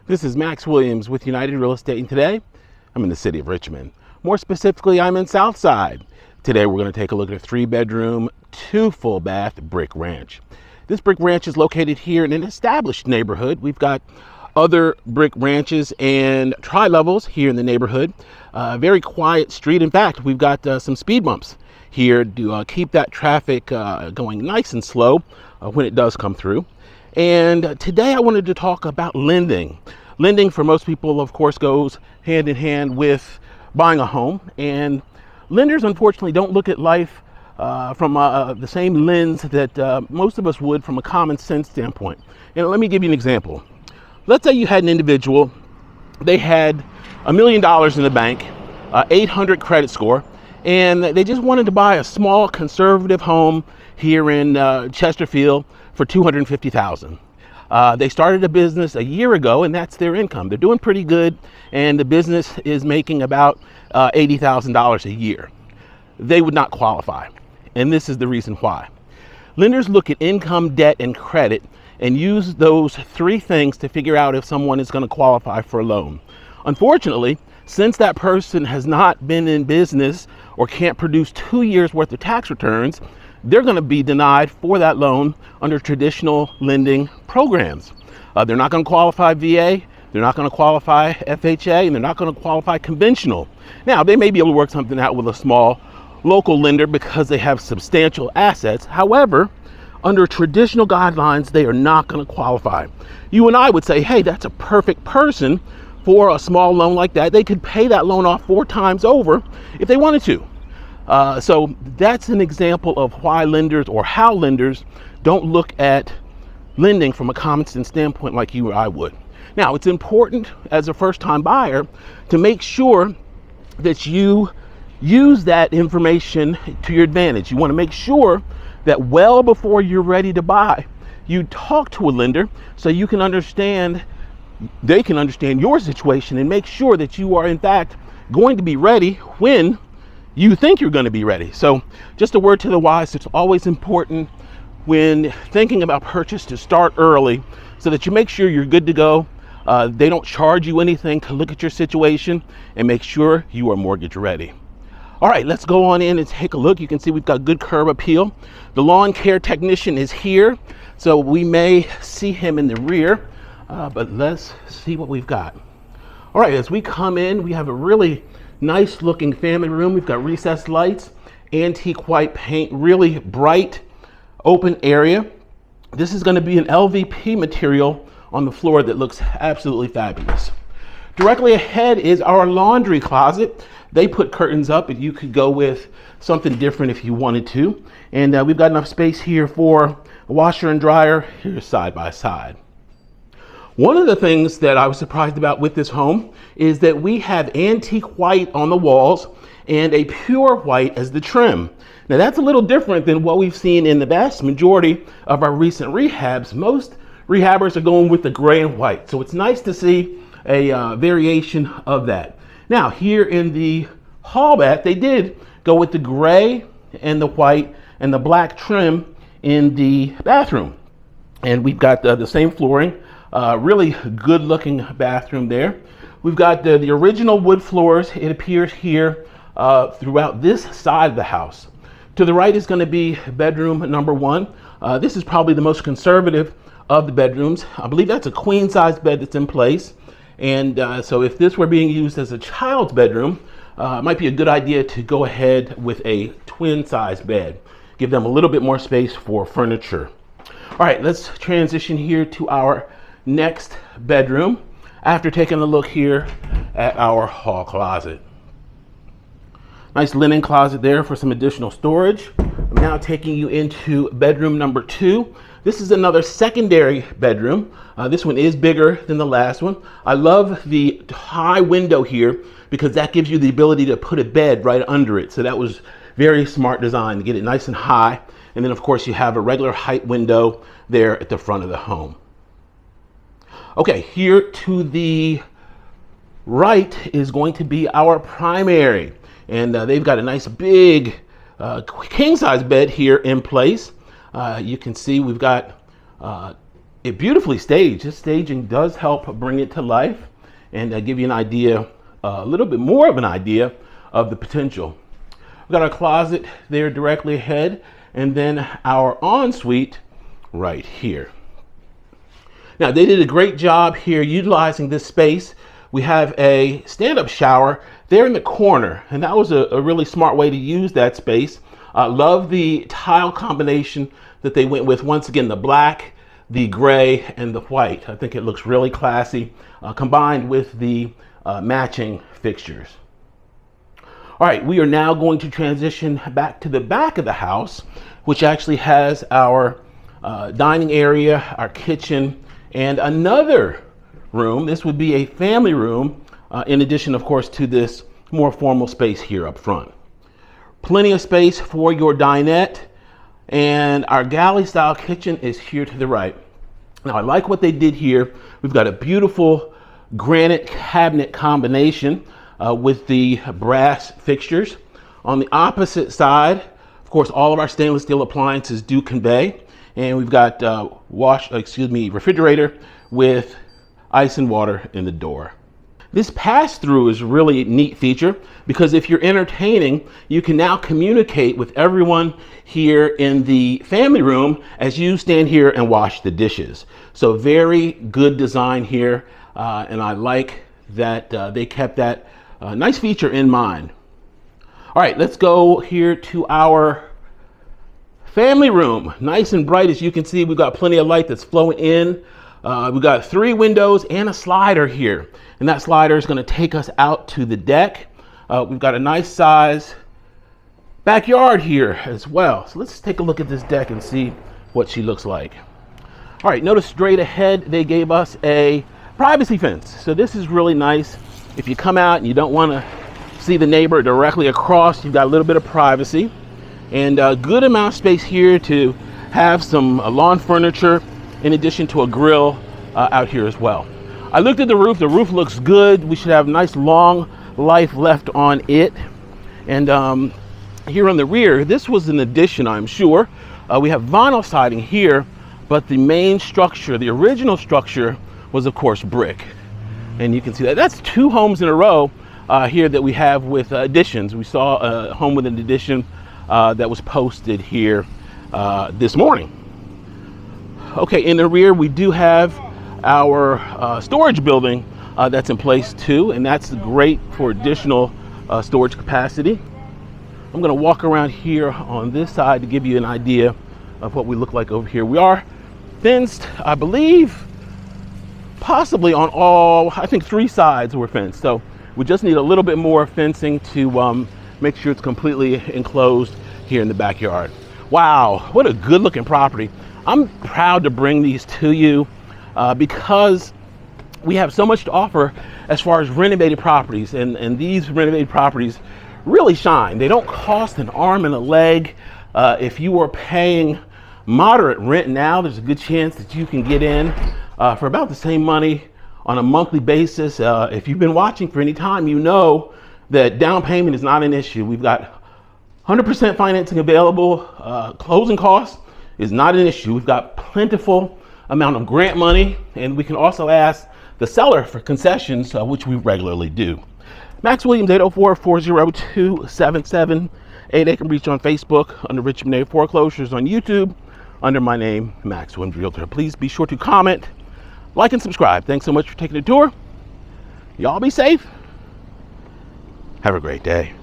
This is Max Williams with United Real Estate, and today I'm in the city of Richmond. More specifically, I'm in Southside. Today we're going to take a look at a 3-bedroom, 2 full bath brick ranch. This brick ranch is located here in an established neighborhood. We've got other brick ranches and tri-levels here in the neighborhood. Very quiet street. In fact, we've got some speed bumps here to keep that traffic going nice and slow when it does come through. And today I wanted to talk about lending. Lending for most people, of course, goes hand in hand with buying a home. And lenders, unfortunately, don't look at life from the same lens that most of us would from a common sense standpoint. And let me give you an example. Let's say you had an individual, they had $1 million in the bank, 800 credit score, and they just wanted to buy a small conservative home here in Chesterfield for $250,000. They started a business a year ago, and that's their income. They're doing pretty good, and the business is making about $80,000 a year. They would not qualify, and this is the reason why. Lenders look at income, debt, and credit and use those 3 things to figure out if someone is going to qualify for a loan. Unfortunately, since that person has not been in business or can't produce 2 years worth of tax returns, they're going to be denied for that loan under traditional lending programs. They're not going to qualify VA, they're not going to qualify FHA, and they're not going to qualify conventional. Now, they may be able to work something out with a small local lender because they have substantial assets. However, under traditional guidelines, they are not going to qualify. You and I would say, hey, that's a perfect person for a small loan like that. They could pay that loan off 4 times over if they wanted to. So that's an example of why lenders, or how lenders, don't look at lending from a common sense standpoint like you or I would. Now, it's important as a first-time buyer to make sure that you use that information to your advantage. You want to make sure that well before you're ready to buy, you talk to a lender so you can understand, they can understand your situation and make sure that you are in fact going to be ready when you think you're going to be ready. So just a word to the wise, it's always important when thinking about purchase to start early so that you make sure you're good to go. They don't charge you anything to look at your situation, and make sure you are mortgage ready. All right, let's go on in and take a look. You can see we've got good curb appeal. The lawn care technician is here, so we may see him in the rear, but let's see what we've got. All right, as we come in, we have a really nice looking family room. We've got recessed lights, antique white paint, really bright open area. This is going to be an LVP material on the floor that looks absolutely fabulous. Directly ahead is our laundry closet. They put curtains up, and you could go with something different if you wanted to. And we've got enough space here for a washer and dryer here side by side. One of the things that I was surprised about with this home is that we have antique white on the walls and a pure white as the trim. Now that's a little different than what we've seen in the vast majority of our recent rehabs. Most rehabbers are going with the gray and white. So it's nice to see a variation of that. Now here in the hall bath, they did go with the gray and the white and the black trim in the bathroom. And we've got the same flooring, really good looking bathroom there. We've got the original wood floors, it appears here throughout this side of the house. To the right is going to be bedroom number 1. This is probably the most conservative of the bedrooms. I believe that's a queen size bed that's in place. And so if this were being used as a child's bedroom, it might be a good idea to go ahead with a twin size bed. Give them a little bit more space for furniture. All right, let's transition here to our next bedroom after taking a look here at our hall closet. Nice linen closet there for some additional storage. I'm now taking you into bedroom number 2. This is another secondary bedroom. This one is bigger than the last one. I love the high window here because that gives you the ability to put a bed right under it. So that was very smart design to get it nice and high. And then of course you have a regular height window there at the front of the home. Okay, here to the right is going to be our primary. And they've got a nice big king size bed here in place. You can see we've got it beautifully staged. This staging does help bring it to life and give you an idea, a little bit more of an idea of the potential. We've got our closet there directly ahead, and then our ensuite right here. Now, they did a great job here utilizing this space. We have a stand-up shower there in the corner, and that was a really smart way to use that space. Love the tile combination that they went with. Once again, the black, the gray, and the white. I think it looks really classy, combined with the matching fixtures. All right, we are now going to transition back to the back of the house, which actually has our dining area, our kitchen, and another room. This would be a family room, in addition, of course, to this more formal space here up front. Plenty of space for your dinette, and our galley style kitchen is here to the right. Now, I like what they did here. We've got a beautiful granite cabinet combination with the brass fixtures. On the opposite side, of course, all of our stainless steel appliances do convey, and we've got refrigerator with ice and water in the door. This pass-through is a really neat feature because if you're entertaining, you can now communicate with everyone here in the family room as you stand here and wash the dishes. So very good design here, and I like that they kept that nice feature in mind. All right, let's go here to our family room. Nice and bright, as you can see. We've got plenty of light that's flowing in. We've got 3 windows and a slider here, and that slider is going to take us out to the deck. We've got a nice size backyard here as well. So let's take a look at this deck and see what she looks like. All right, notice straight ahead they gave us a privacy fence. So this is really nice. If you come out and you don't want to see the neighbor directly across, you've got a little bit of privacy, and a good amount of space here to have some lawn furniture in addition to a grill out here as well. I looked at the roof. The roof looks good. We should have nice long life left on it. And here on the rear, this was an addition, I'm sure. We have vinyl siding here, but the main structure, the original structure, was of course brick. And you can see that. That's 2 homes in a row here that we have with additions. We saw a home with an addition that was posted here this morning. Okay, in the rear we do have our storage building that's in place too, and that's great for additional storage capacity. I'm going to walk around here on this side to give you an idea of what we look like over here. We are fenced, I believe, possibly on all, I think 3 sides we're fenced. So we just need a little bit more fencing to make sure it's completely enclosed here in the backyard. Wow, what a good looking property. I'm proud to bring these to you because we have so much to offer as far as renovated properties, and these renovated properties really shine. They don't cost an arm and a leg. If you are paying moderate rent now, there's a good chance that you can get in for about the same money on a monthly basis. If you've been watching for any time, you know that down payment is not an issue. We've got 100% financing available. Closing costs is not an issue. We've got plentiful amount of grant money, and we can also ask the seller for concessions, which we regularly do. Max Williams, 804-402-7788. You can reach on Facebook under Richmond Foreclosures, on YouTube under my name, Max Williams Realtor. Please be sure to comment, like, and subscribe. Thanks so much for taking the tour. Y'all be safe. Have a great day.